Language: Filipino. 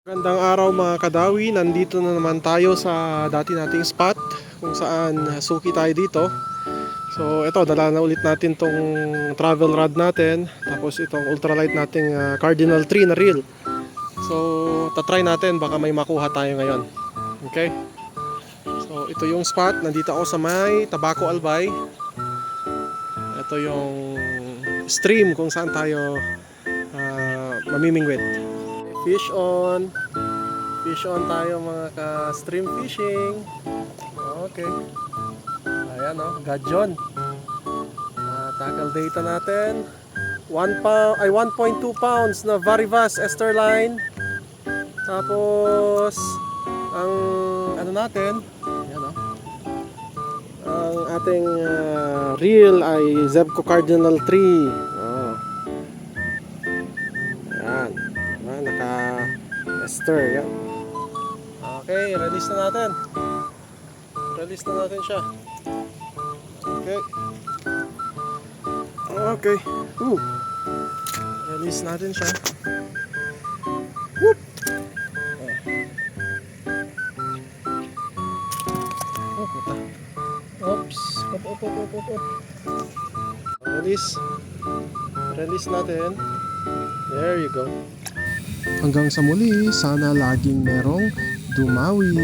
Magandang araw mga kadawi, nandito na naman tayo sa dati nating spot kung saan suki tayo dito. So ito, dala na ulit natin tong travel rod natin, tapos itong ultralight nating Cardinal 3 na reel. So tatry natin, baka may makuha tayo ngayon. Okay? So ito yung spot, nandito ako sa may Tabaco Albay. Ito yung stream kung saan tayo mamimingwit. Fish on tayo mga ka-stream fishing. Okay. Ayan o, gadyon. Tackle data natin. 1.2 pounds na Varivas Esterline. Tapos ang ano natin, ayan o. Ang ating reel ay Zebco Cardinal 3. Oh. Ayan. Naka Ester, yan. Okay, release na natin. Release na natin siya. Okay. Okay. Release natin siya. Whoop. Oh, puta. Oops. Op. Release. Release natin. There you go. Hanggang sa muli, sana laging merong dumawi.